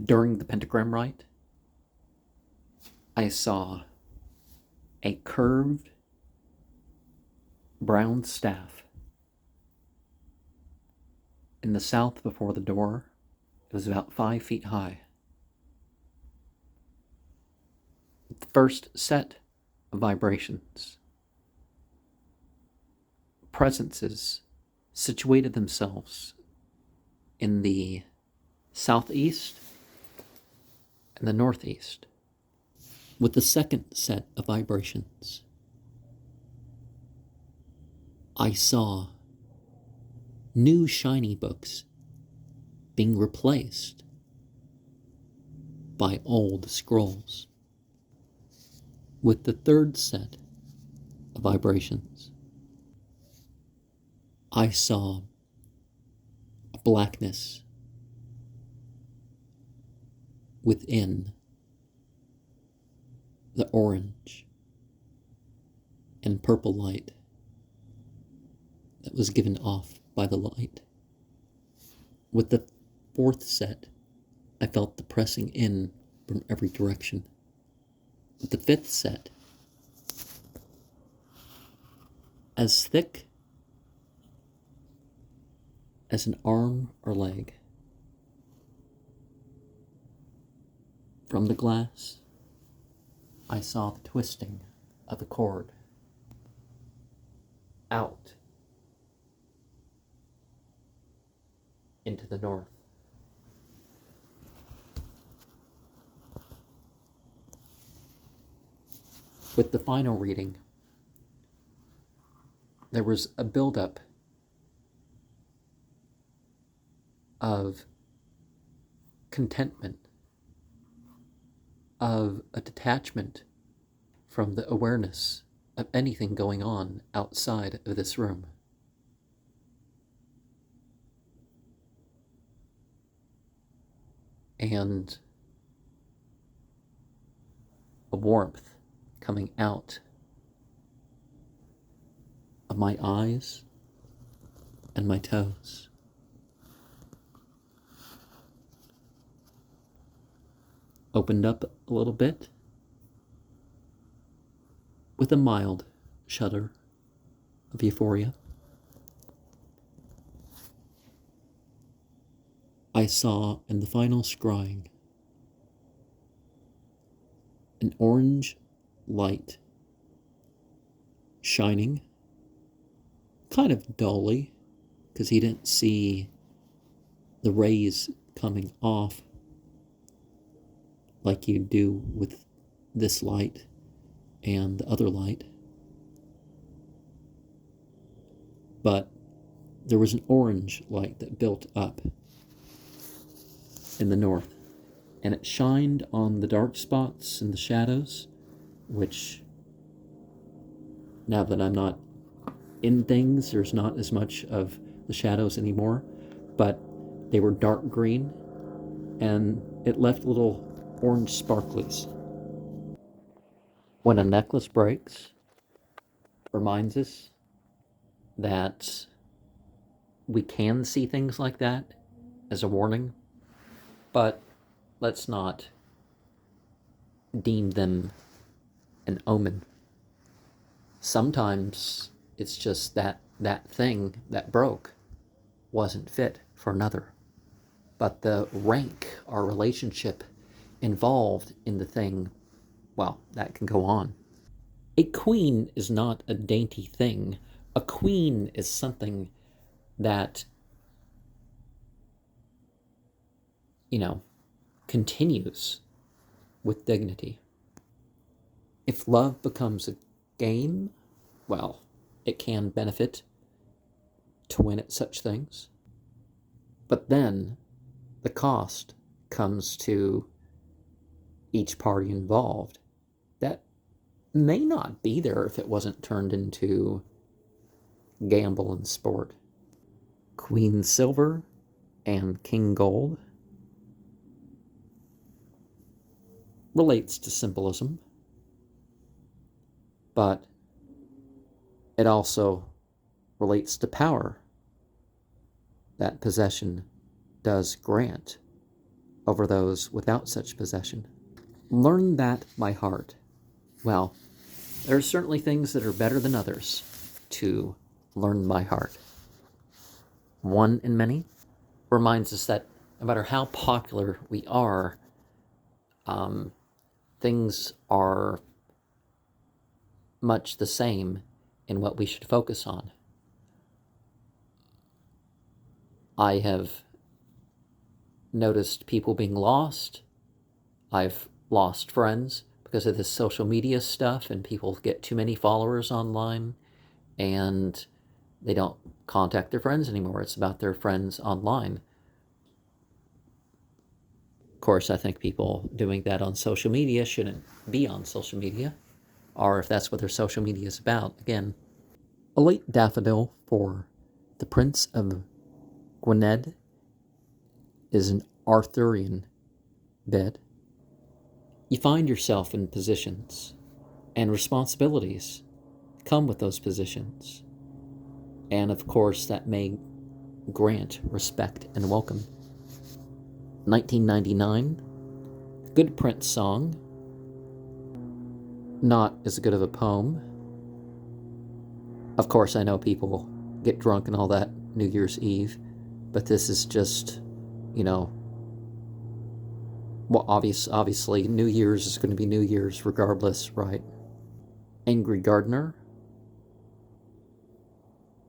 During the pentagram rite, I saw a curved brown staff in the south before the door. It was about 5 feet high. The first set of vibrations, presences situated themselves in the southeast and the northeast. With the second set of vibrations, I saw new shiny books being replaced by old scrolls. With the third set of vibrations, I saw a blackness within the orange and purple light that was given off by the light. With the fourth set, I felt the pressing in from every direction. With the fifth set, as thick as an arm or leg, from the glass, I saw the twisting of a cord out into the north. With the final reading, there was a buildup of contentment, of a detachment from the awareness of anything going on outside of this room. And a warmth coming out of my eyes and my toes. Opened up a little bit with a mild shudder of euphoria. I saw in the final scrying an orange light shining kind of dully because he didn't see the rays coming off like you do with this light and the other light. But there was an orange light that built up in the north, and it shined on the dark spots and the shadows, which, now that I'm not in things, there's not as much of the shadows anymore, but they were dark green, and it left little orange sparklies. When a necklace breaks, it reminds us that we can see things like that as a warning, but let's not deem them an omen. Sometimes it's just that thing that broke wasn't fit for another. But the rank or relationship involved in the thing, well, that can go on. A queen is not a dainty thing. A queen is something that, continues with dignity. If love becomes a game, well, it can benefit to win at such things. But then the cost comes to each party involved that may not be there if it wasn't turned into gamble and sport. Queen Silver and King Gold relates to symbolism, but it also relates to power that possession does grant over those without such possession. Learn that by heart. Well, there are certainly things that are better than others to learn by heart. One in many reminds us that no matter how popular we are, things are much the same in what we should focus on. I have noticed people being lost. I've lost friends because of this social media stuff, and people get too many followers online and they don't contact their friends anymore. It's about their friends online. Of course, I think people doing that on social media shouldn't be on social media, or if that's what their social media is about. Again, a late daffodil for the Prince of Gwynedd is an Arthurian bed. You find yourself in positions, and responsibilities come with those positions. And of course, that may grant respect and welcome. 1999, good Prince song. Not as good of a poem. Of course, I know people get drunk and all that New Year's Eve, but this is just, well, obviously, New Year's is going to be New Year's regardless, right? Angry Gardener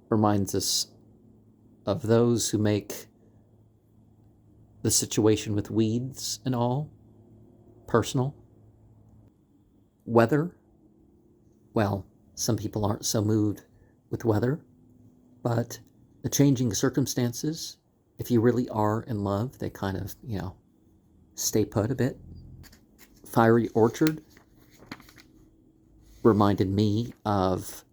reminds us of those who make the situation with weeds and all personal. Weather, well, some people aren't so moved with weather, but the changing circumstances, if you really are in love, they kind of, stay put a bit. Fiery Orchard reminded me of,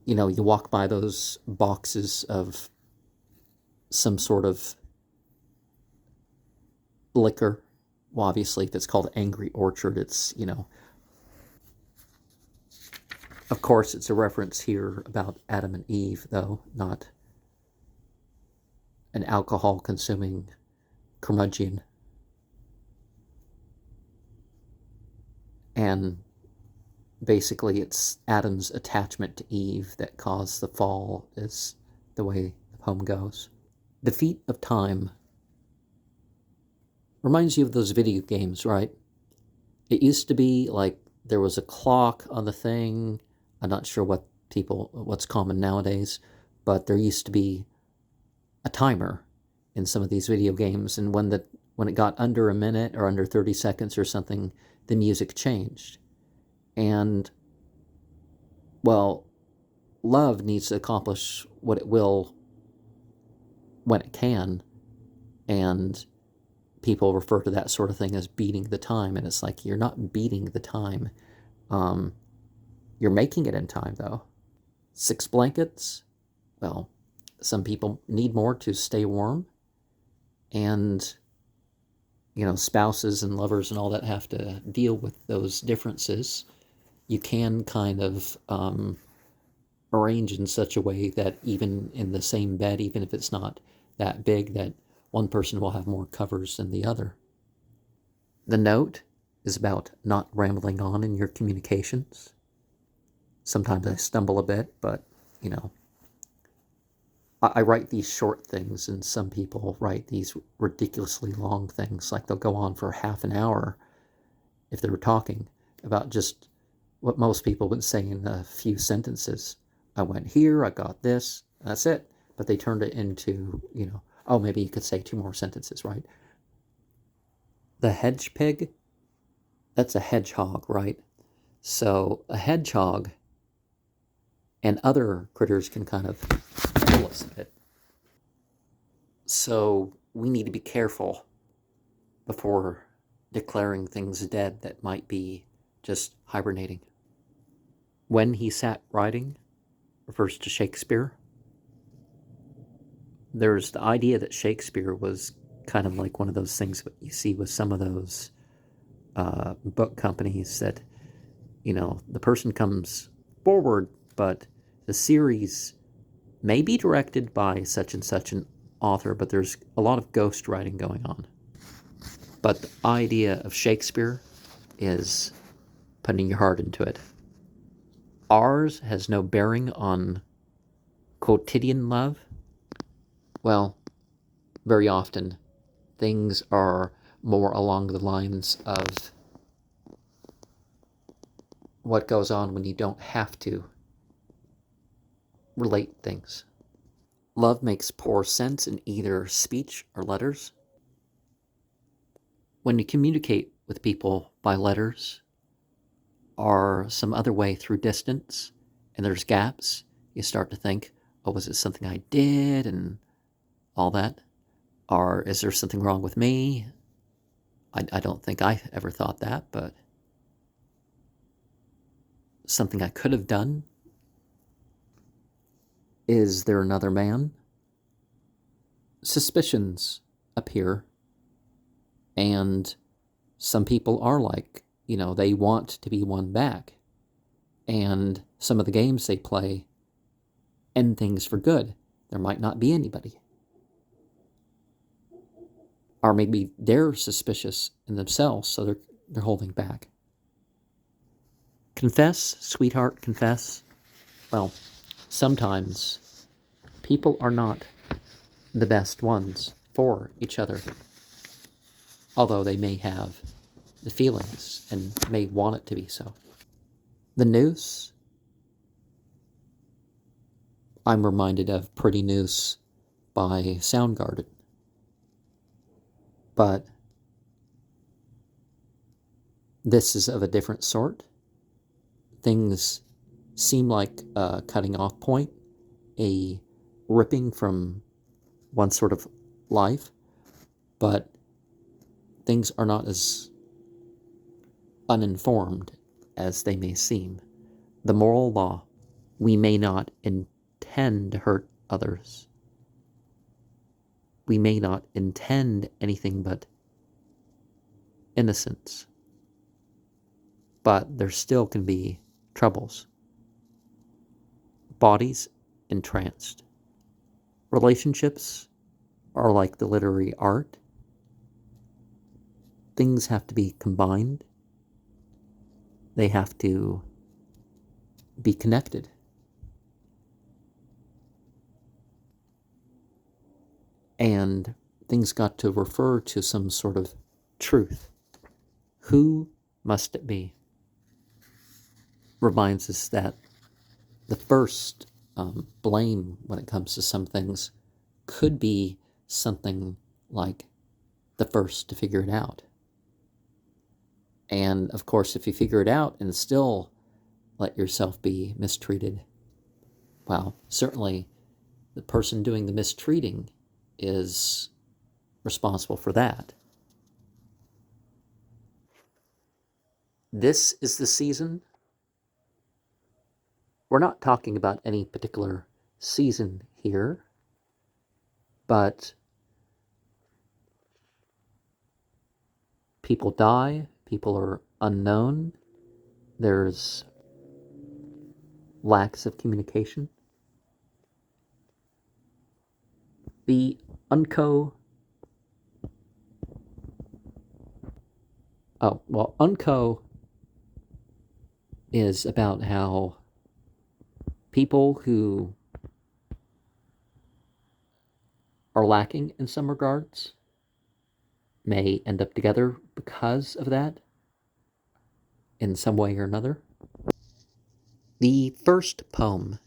you walk by those boxes of some sort of liquor. Well, obviously, if it's called Angry Orchard, it's, of course, it's a reference here about Adam and Eve, though, not an alcohol-consuming curmudgeon. And basically, it's Adam's attachment to Eve that caused the fall, is the way the poem goes. The Feet of Time reminds you of those video games, right? It used to be like there was a clock on the thing. I'm not sure what's common nowadays, but there used to be a timer in some of these video games, and when it got under a minute or under 30 seconds or something, the music changed. And, well, love needs to accomplish what it will when it can, and people refer to that sort of thing as beating the time, and it's like, you're not beating the time. You're making it in time, though. 6 blankets, well, some people need more to stay warm, and, spouses and lovers and all that have to deal with those differences. You can kind of arrange in such a way that even in the same bed, even if it's not that big, that one person will have more covers than the other. The Note is about not rambling on in your communications. Sometimes I stumble a bit, but, I write these short things, and some people write these ridiculously long things, like they'll go on for half an hour if they were talking about just what most people would say in a few sentences. I went here, I got this, that's it. But they turned it into, oh, maybe you could say 2 more sentences, right? The hedge pig, that's a hedgehog, right? So a hedgehog and other critters can kind of kill us a bit. So we need to be careful before declaring things dead that might be just hibernating. When he sat writing refers to Shakespeare. There's the idea that Shakespeare was kind of like one of those things that you see with some of those book companies that, the person comes forward, but the series may be directed by such and such an author, but there's a lot of ghost writing going on. But the idea of Shakespeare is putting your heart into it. Ours has no bearing on quotidian love. Well, very often things are more along the lines of what goes on when you don't have to relate things. Love makes poor sense in either speech or letters. When you communicate with people by letters or some other way through distance, and there's gaps, you start to think, oh, was it something I did and all that? Or is there something wrong with me? I don't think I ever thought that, but something I could have done. Is there another man? Suspicions appear, and some people are like, they want to be won back. And some of the games they play end things for good. There might not be anybody. Or maybe they're suspicious in themselves, so they're holding back. Confess, sweetheart, confess. Well, sometimes people are not the best ones for each other, although they may have the feelings and may want it to be so. The noose, I'm reminded of Pretty Noose by Soundgarden. But this is of a different sort. Things seem like a cutting off point, a ripping from one sort of life, but things are not as uninformed as they may seem. The moral law, we may not intend to hurt others. We may not intend anything but innocence. But there still can be troubles. Bodies entranced. Relationships are like the literary art. Things have to be combined. They have to be connected. And things got to refer to some sort of truth. Who must it be? Reminds us that the first blame when it comes to some things could be something like the first to figure it out. And of course, if you figure it out and still let yourself be mistreated, well, certainly the person doing the mistreating is responsible for that. This is the season. We're not talking about any particular season here, but people die, people are unknown, there's lacks of communication. The Unco is about how people who are lacking in some regards may end up together because of that in some way or another. The first poem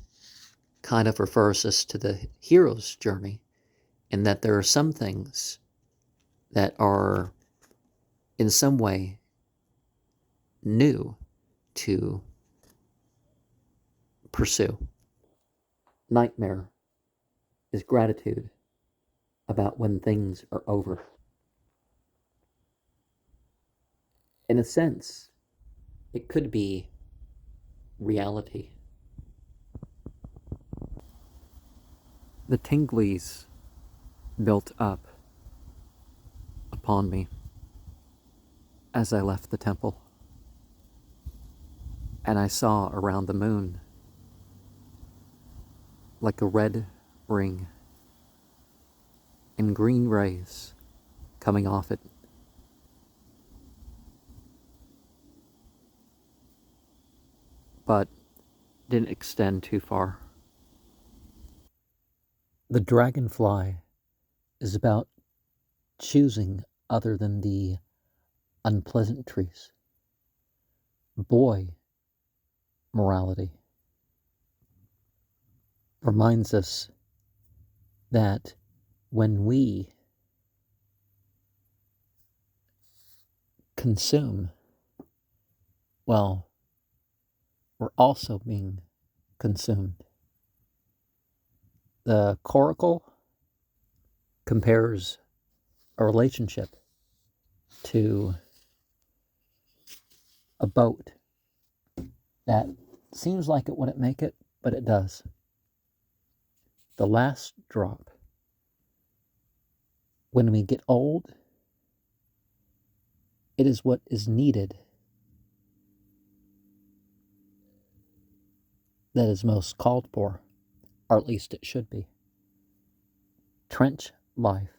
kind of refers us to the hero's journey, in that there are some things that are in some way new to pursue. Nightmare is gratitude about when things are over. In a sense, it could be reality. The tinglies built up upon me as I left the temple, and I saw around the moon like a red ring and green rays coming off it. But didn't extend too far. The dragonfly is about choosing other than the unpleasantries. Boy morality reminds us that when we consume, well, we're also being consumed. The coracle compares a relationship to a boat that seems like it wouldn't make it, but it does. The last drop. When we get old, it is what is needed that is most called for, or at least it should be. Trench life.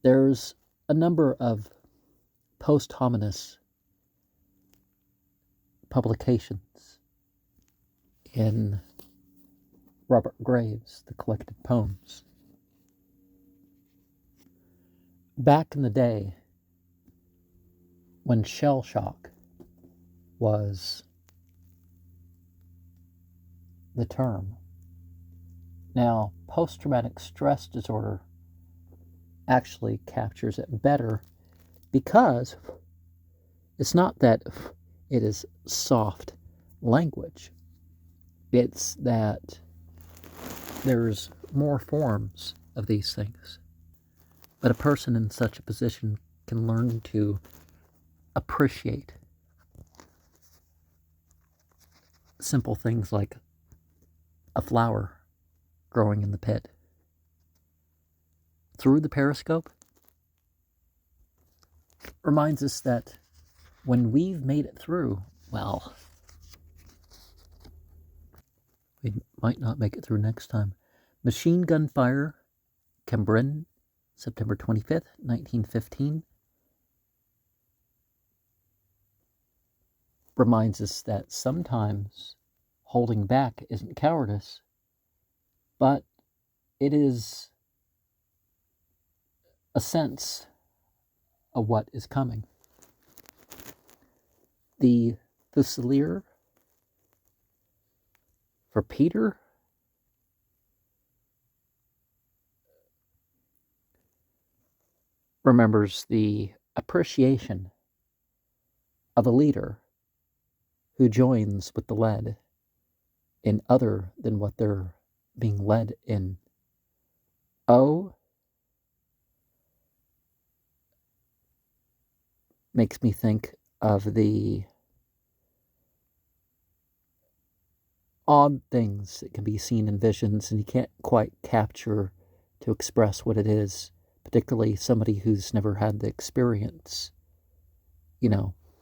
There's a number of posthumous publications in Robert Graves' The Collected Poems. Back in the day, when shell shock was the term. Now, post-traumatic stress disorder actually captures it better because it's not that it is soft language. It's that there's more forms of these things. But a person in such a position can learn to appreciate simple things like a flower growing in the pit. Through the periscope reminds us that when we've made it through, well, we might not make it through next time. Machine gun fire, Cambrin, September 25th, 1915, reminds us that sometimes holding back isn't cowardice, but it is a sense of what is coming. The Fusilier for Peter remembers the appreciation of a leader who joins with the led in other than what they're being led in. O makes me think of the odd things that can be seen in visions and you can't quite capture to express what it is, particularly somebody who's never had the experience.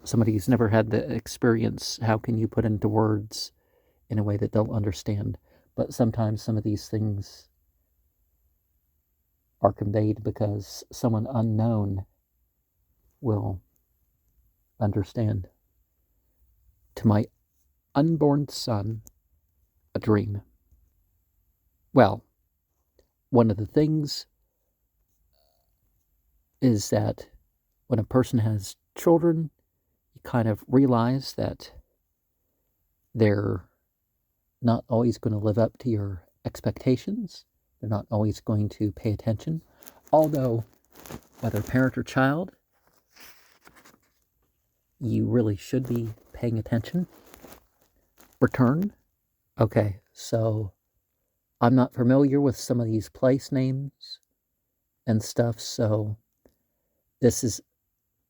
Somebody who's never had the experience, how can you put into words in a way that they'll understand? But sometimes some of these things are conveyed because someone unknown will understand. To my unborn son, a dream. Well, one of the things is that when a person has children, you kind of realize that they're not always going to live up to your expectations. They're not always going to pay attention. Although, whether parent or child, you really should be paying attention. Return. Okay, so I'm not familiar with some of these place names and stuff, so this is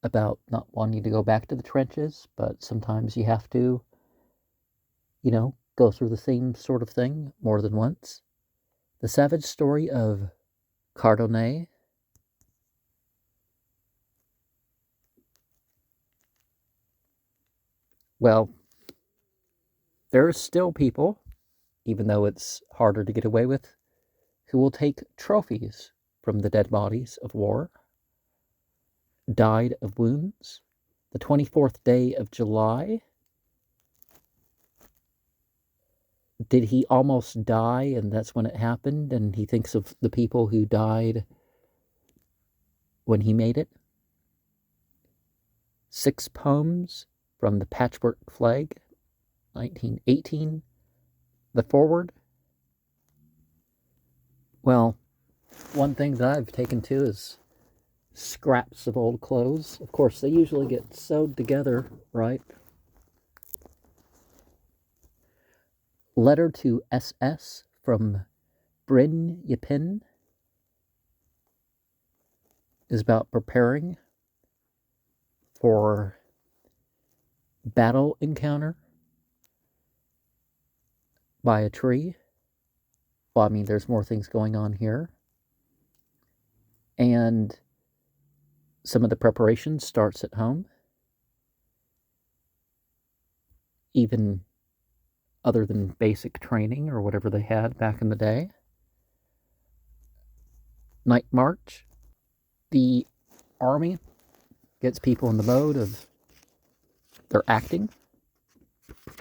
about not wanting to go back to the trenches, but sometimes you have to, go through the same sort of thing more than once. The Savage Story of Cardonnay. Well, there are still people, even though it's harder to get away with, who will take trophies from the dead bodies of war, died of wounds. The 24th day of July, did he almost die and that's when it happened, and he thinks of the people who died when he made it? 6 poems from the Patchwork Flag, 1918. The foreword. Well, one thing that I've taken to is scraps of old clothes. Of course, they usually get sewed together, right? Letter to SS from Bryn Yapin is about preparing for battle encounter by a tree. Well, I mean, there's more things going on here. And some of the preparation starts at home. Even other than basic training or whatever they had back in the day. Night march. The army gets people in the mode of they're acting,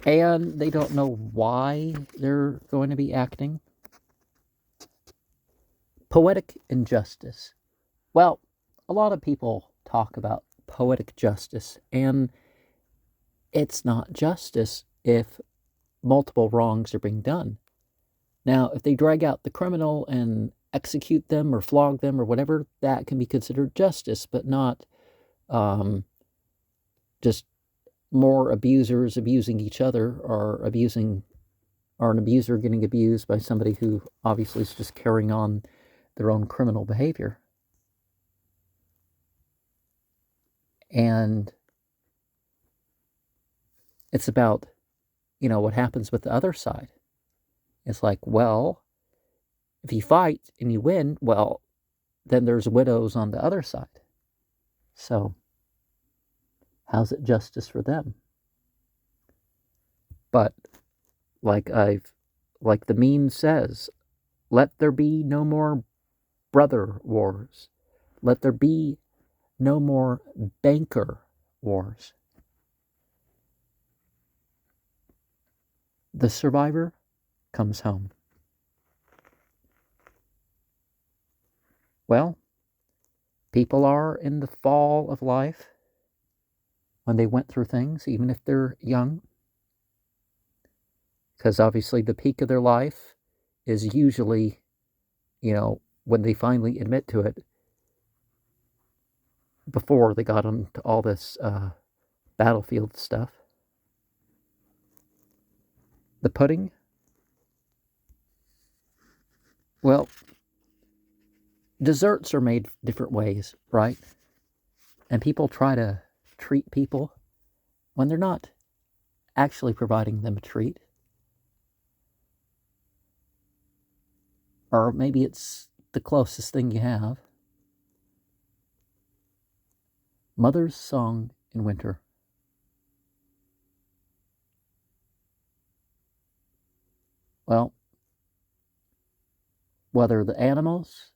and they don't know why they're going to be acting. Poetic injustice. Well, a lot of people talk about poetic justice, and it's not justice if multiple wrongs are being done. Now, if they drag out the criminal and execute them or flog them or whatever, that can be considered justice, but not just more abusers abusing each other, or an abuser getting abused by somebody who obviously is just carrying on their own criminal behavior. And it's about, what happens with the other side. It's like, well, if you fight and you win, well, then there's widows on the other side. So, how's it justice for them? But, like the meme says, let there be no more brother wars. Let there be no more banker wars. The survivor comes home. Well, people are in the fall of life when they went through things, even if they're young. Because obviously the peak of their life is usually, when they finally admit to it, before they got into all this battlefield stuff. The pudding. Well, desserts are made different ways, right? And people try to treat people when they're not actually providing them a treat. Or maybe it's the closest thing you have. Mother's Song in Winter. Well, whether the animals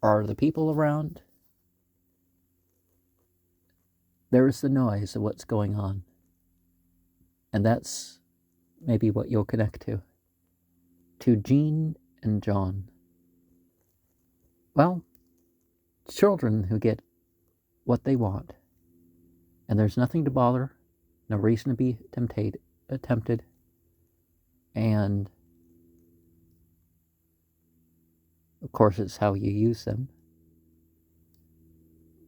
or the people around, there's the noise of what's going on. And that's maybe what you'll connect to. To Jean and John. Well, children who get what they want. And there's nothing to bother, no reason to be tempted. And of course, it's how you use them.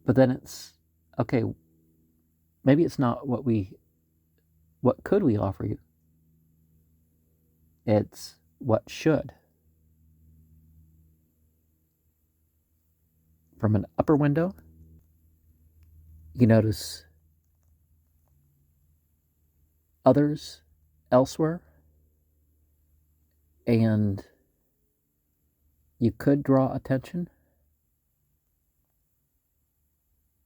But then it's, okay, maybe it's not what could we offer you? It's what should. From an upper window, you notice others elsewhere, and you could draw attention.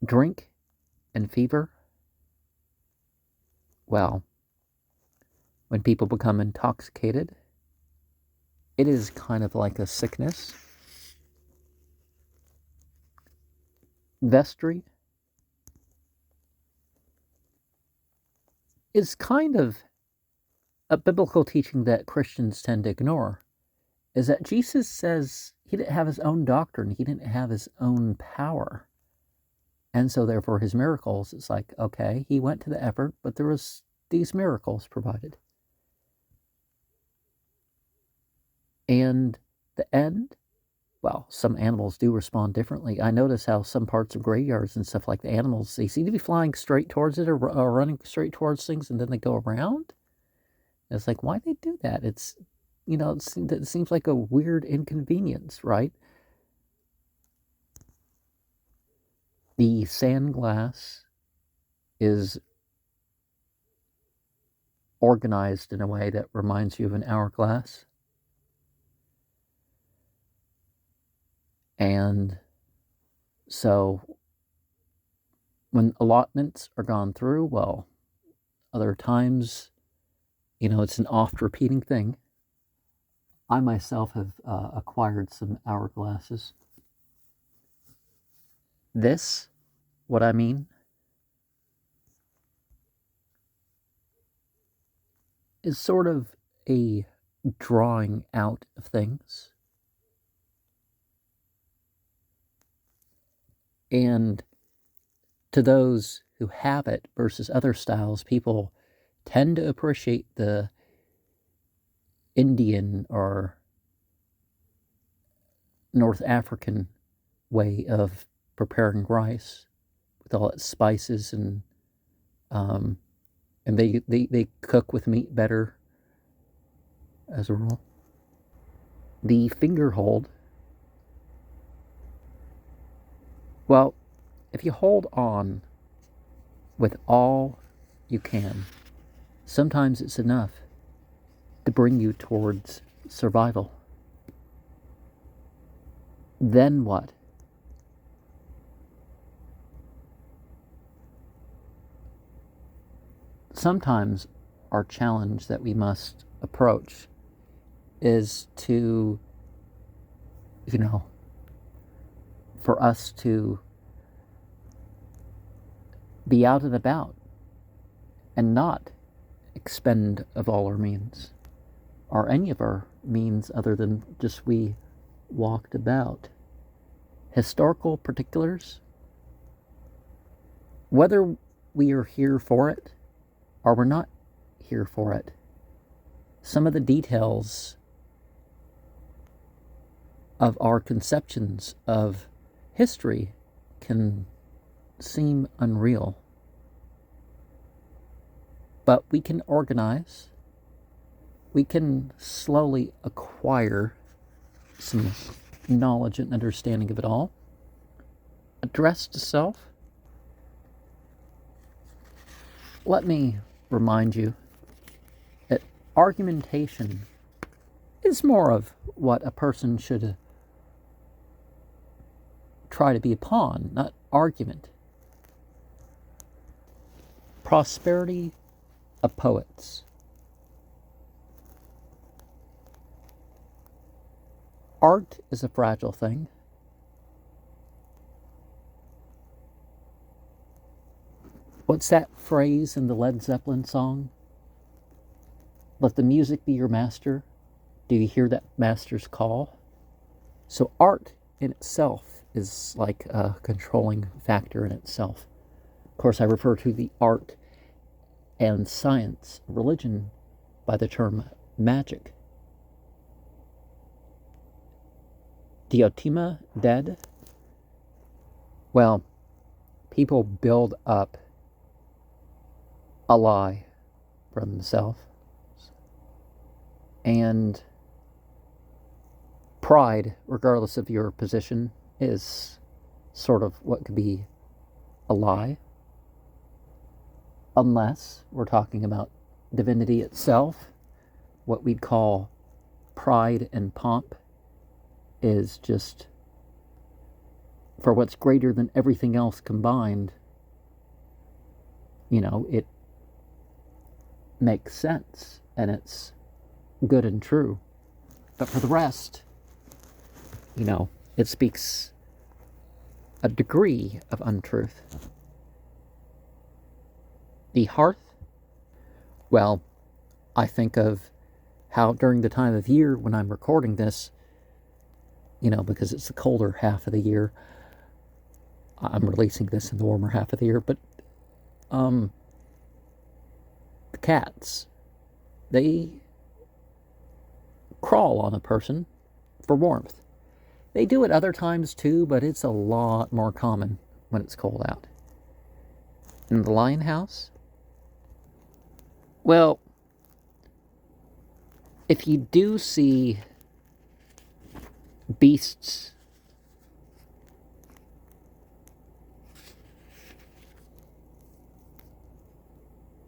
Drink and fever. Well, when people become intoxicated, it is kind of like a sickness. Vestry is kind of a biblical teaching that Christians tend to ignore, is that Jesus says he didn't have his own doctrine, he didn't have his own power. And so therefore his miracles, it's like, okay, he went to the effort, but there was these miracles provided. And the end, well, some animals do respond differently. I notice how some parts of graveyards and stuff, like the animals, they seem to be flying straight towards it or running straight towards things, and then they go around. It's like, why they do that? It's, it seems like a weird inconvenience, right? The sand glass is organized in a way that reminds you of an hourglass. And so when allotments are gone through, well, other times, it's an oft-repeating thing. I myself have acquired some hourglasses. This, what I mean, is sort of a drawing out of things. And to those who have it versus other styles, people tend to appreciate the Indian or North African way of preparing rice with all its spices, and they cook with meat better as a rule. The finger hold, well, if you hold on with all you can, sometimes it's enough to bring you towards survival. Then what? Sometimes our challenge that we must approach is to, for us to be out and about and not expend of all our means, or any of our means other than just we walked about. Historical particulars, whether we are here for it or we're not here for it, some of the details of our conceptions of history can seem unreal. But we can organize, we can slowly acquire some knowledge and understanding of it all. Address to self. Let me remind you that argumentation is more of what a person should try to be upon, not argument. Prosperity of poets. Art is a fragile thing. What's that phrase in the Led Zeppelin song? Let the music be your master. Do you hear that master's call? So art in itself is like a controlling factor in itself. Of course, I refer to the art and science, religion, by the term magic. Diotima, dead. Well, people build up a lie for themselves. And pride, regardless of your position, is sort of what could be a lie. Unless we're talking about divinity itself, what we'd call pride and pomp is just for what's greater than everything else combined. It makes sense and it's good and true. But for the rest, it speaks a degree of untruth. The hearth? Well, I think of how during the time of year when I'm recording this, because it's the colder half of the year, I'm releasing this in the warmer half of the year, but the cats, they crawl on a person for warmth. They do it other times too, but it's a lot more common when it's cold out. In the lion house? Well, if you do see beasts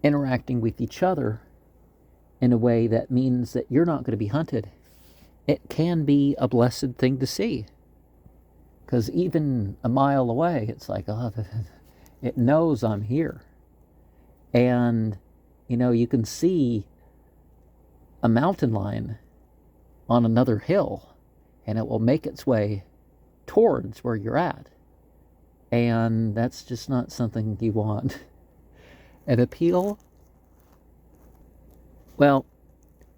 interacting with each other in a way that means that you're not going to be hunted, it can be a blessed thing to see. Because even a mile away, it's like, it knows I'm here. And, you can see a mountain lion on another hill, and it will make its way towards where you're at. And that's just not something you want. An appeal? Well,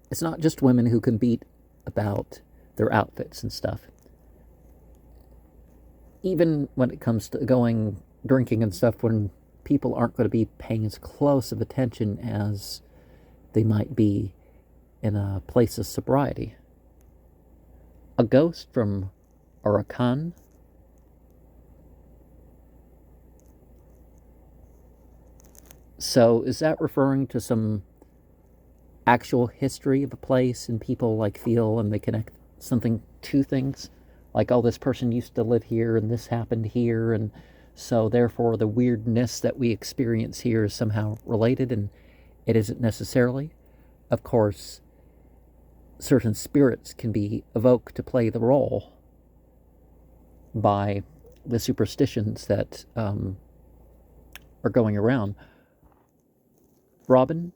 it's not just women who can beat about their outfits and stuff. Even when it comes to going drinking and stuff, when people aren't going to be paying as close of attention as they might be in a place of sobriety. A ghost from Arakan? So is that referring to some actual history of a place and people feel and they connect something to things? Like, this person used to live here and this happened here, and so therefore the weirdness that we experience here is somehow related, and it isn't necessarily. Of course, certain spirits can be evoked to play the role by the superstitions that are going around. Robin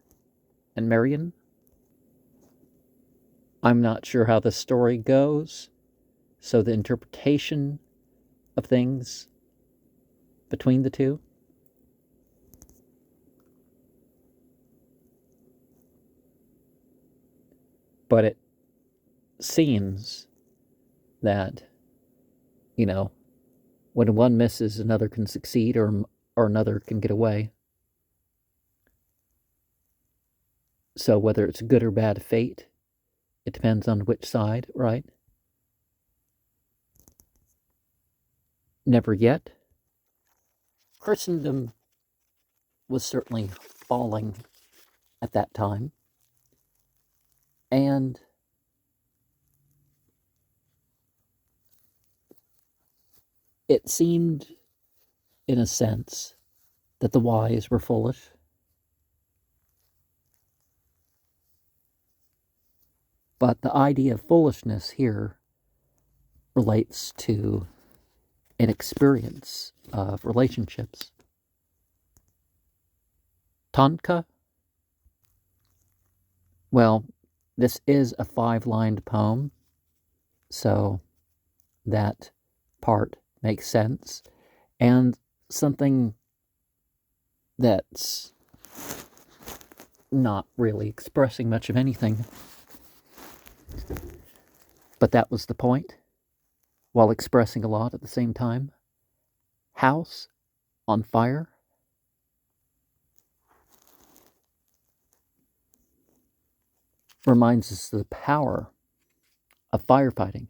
and Marion, I'm not sure how the story goes, so the interpretation of things between the two. But it seems that, when one misses, another can succeed, or another can get away. So whether it's good or bad fate, it depends on which side, right? Never yet. Christendom was certainly falling at that time. And it seemed, in a sense, that the wise were foolish. But the idea of foolishness here relates to an experience of relationships. Tanka? Well, this is a 5-lined poem, so that part makes sense. And something that's not really expressing much of anything. But that was the point, while expressing a lot at the same time. House on fire? Reminds us of the power of firefighting.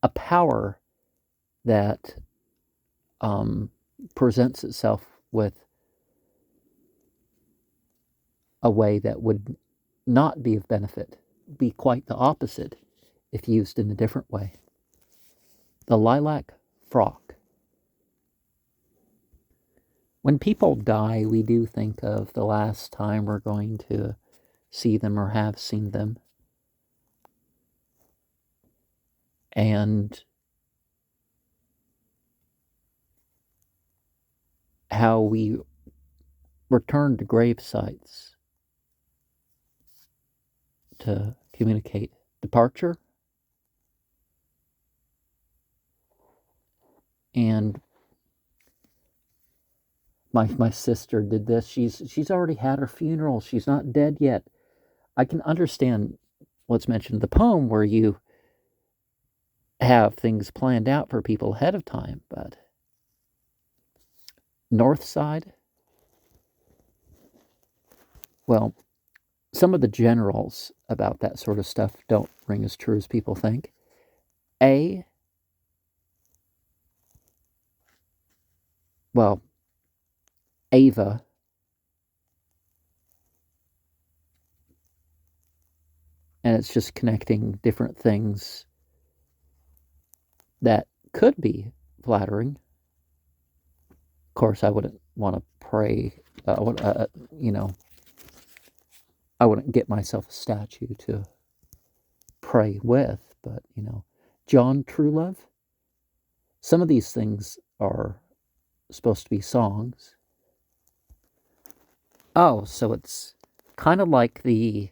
A power that presents itself with a way that would not be of benefit, be quite the opposite if used in a different way. The lilac frock. When people die, we do think of the last time we're going to see them or have seen them. And how we return to grave sites to communicate departure And my sister did this. She's already had her funeral. She's not dead yet. I can understand what's mentioned in the poem where you have things planned out for people ahead of time, but North Side, well, some of the generals about that sort of stuff don't ring as true as people think. Well, Ava, and it's just connecting different things that could be flattering. Of course, I wouldn't want to pray, you know, I wouldn't get myself a statue to pray with, but, John Truelove, some of these things are supposed to be songs. Oh, so it's kind of like the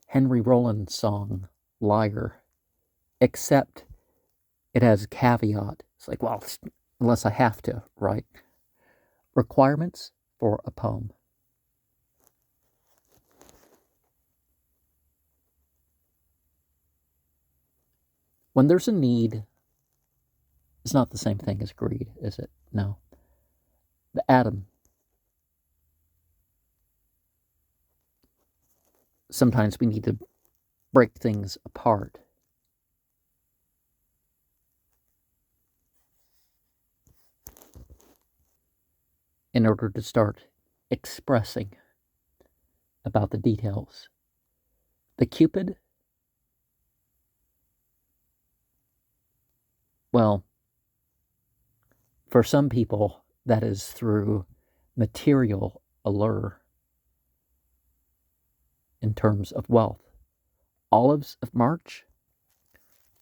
Henry Rollins song, Liar, except it has a caveat. It's like, well, unless I have to, right? Requirements for a poem. When there's a need, it's not the same thing as greed, is it? No. The atom. Sometimes we need to break things apart. In order to start expressing about the details. The Cupid, well, for some people, that is through material allure in terms of wealth. Olives of March,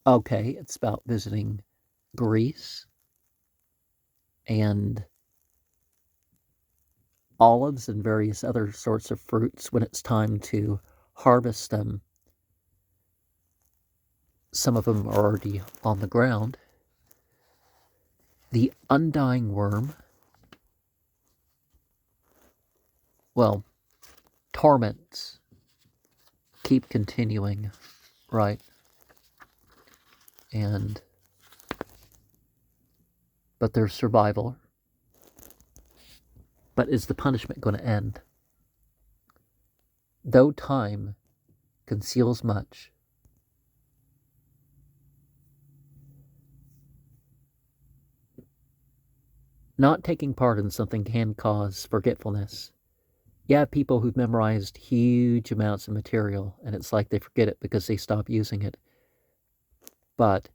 okay, it's about visiting Greece and olives and various other sorts of fruits when it's time to harvest them. Some of them are already on the ground. The undying worm, well, torments keep continuing, right? But there's survival. But is the punishment going to end? Though time conceals much, not taking part in something can cause forgetfulness. You have people who've memorized huge amounts of material, and it's like they forget it because they stop using it. But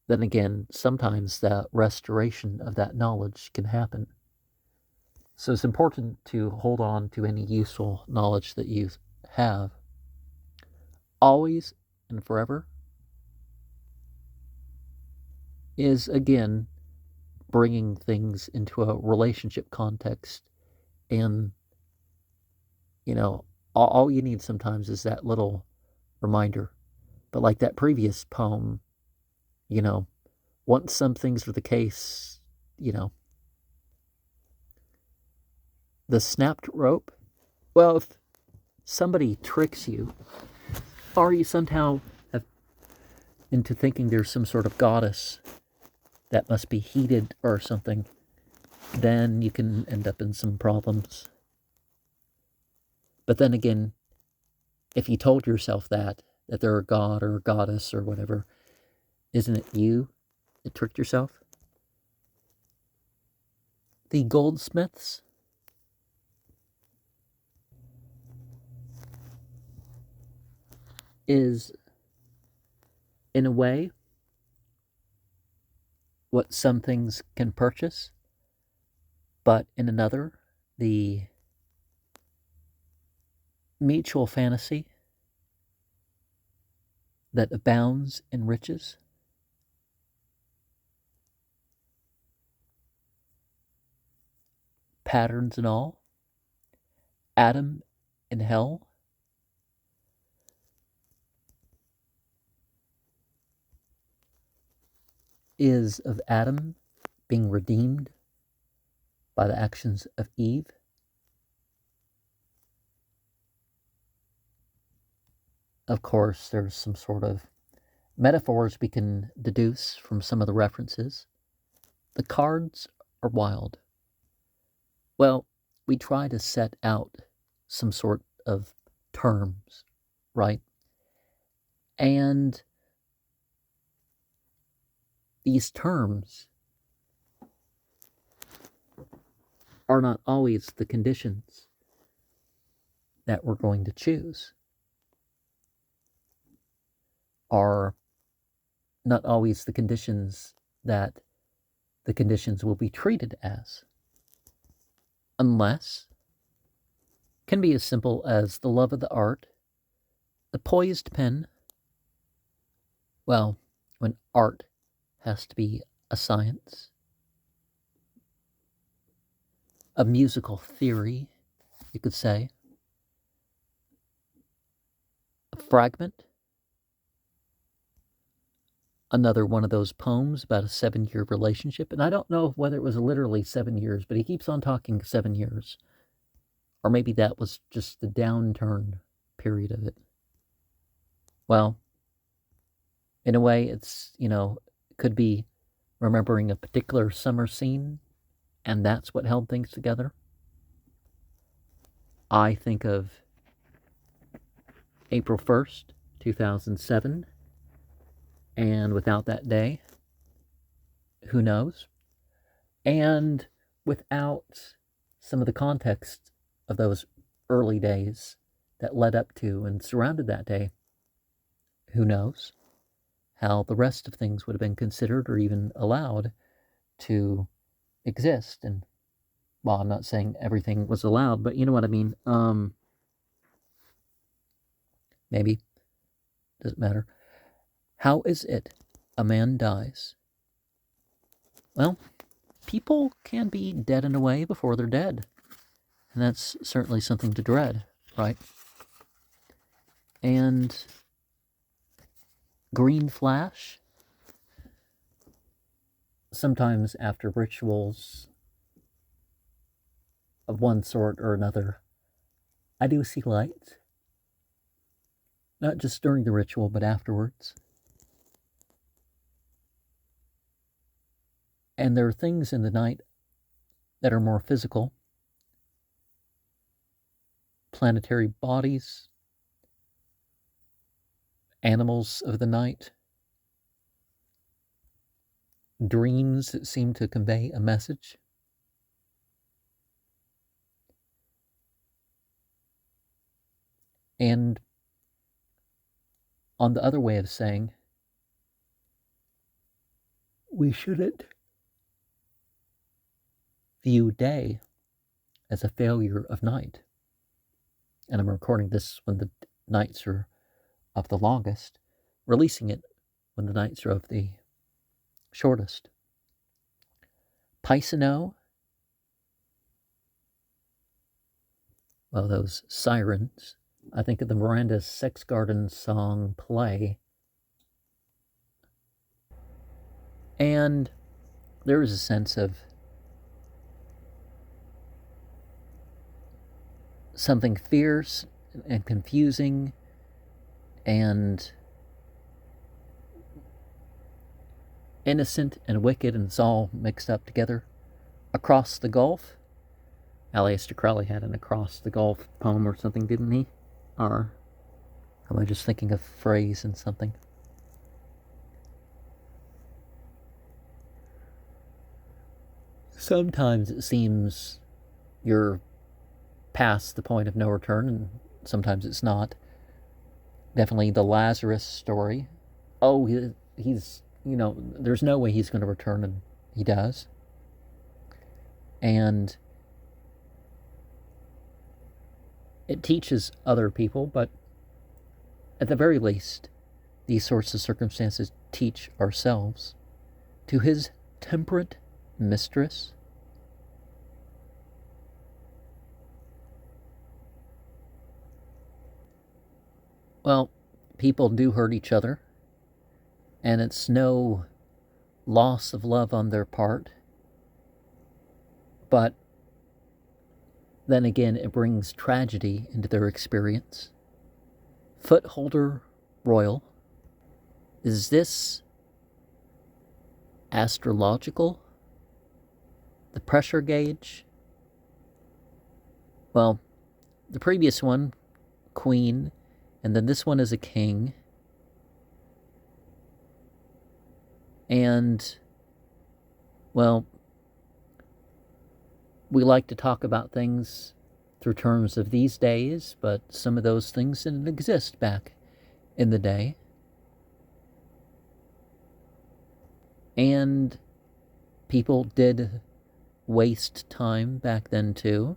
then again, sometimes the restoration of that knowledge can happen. So it's important to hold on to any useful knowledge that you have. Always and forever is, again, bringing things into a relationship context. And, all you need sometimes is that little reminder. But like that previous poem, once some things were the case, the snapped rope. Well, if somebody tricks you, or you somehow have into thinking there's some sort of goddess that must be heated or something, then you can end up in some problems. But then again, if you told yourself that they're a god or a goddess or whatever, isn't it you that tricked yourself? The goldsmiths is, in a way, what some things can purchase, but in another, the mutual fantasy that abounds in riches. Patterns and all. Adam in hell. Is of Adam being redeemed by the actions of Eve. Of course, there's some sort of metaphors we can deduce from some of the references. The cards are wild. Well, we try to set out some sort of terms, right? And these terms are not always the conditions that we're going to choose, are not always the conditions that the conditions will be treated as, unless can be as simple as the love of the art, the poised pen. Well, when art has to be a science, a musical theory, you could say, a fragment, another one of those poems about a 7-year relationship. And I don't know whether it was literally 7 years, but he keeps on talking 7 years. Or maybe that was just the downturn period of it. Well, in a way, it's, could be remembering a particular summer scene, and that's what held things together. I think of April 1st, 2007, and without that day, who knows? And without some of the context of those early days that led up to and surrounded that day, who knows how the rest of things would have been considered or even allowed to exist. And well, I'm not saying everything was allowed, but you know what I mean. Maybe. Doesn't matter. How is it a man dies? Well, people can be dead in a way before they're dead. And that's certainly something to dread, right? And green flash, sometimes after rituals of one sort or another, I do see light. Not just during the ritual, but afterwards. And there are things in the night that are more physical. Planetary bodies, animals of the night, dreams that seem to convey a message. And on the other way of saying, we shouldn't view day as a failure of night. And I'm recording this when the nights are of the longest, releasing it when the nights are of the shortest. Pisano, well, those sirens. I think of the Miranda's Sex Garden song Play. And there is a sense of something fierce and confusing and innocent and wicked, and it's all mixed up together. Across the Gulf. Aleister Crowley had an Across the Gulf poem or something, didn't he? Or am I just thinking of phrase and something? Sometimes it seems you're past the point of no return, and sometimes it's not. Definitely the Lazarus story. Oh, he's, there's no way he's going to return, and he does. And it teaches other people, but at the very least, these sorts of circumstances teach ourselves. To his temperate mistress, well, people do hurt each other, and it's no loss of love on their part. But then again, it brings tragedy into their experience. Footholder royal. Is this astrological? The pressure gauge? Well, the previous one, queen, and then this one is a king. And, well, we like to talk about things through terms of these days, but some of those things didn't exist back in the day. And people did waste time back then too.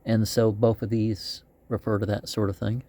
And so both of these refer to that sort of thing.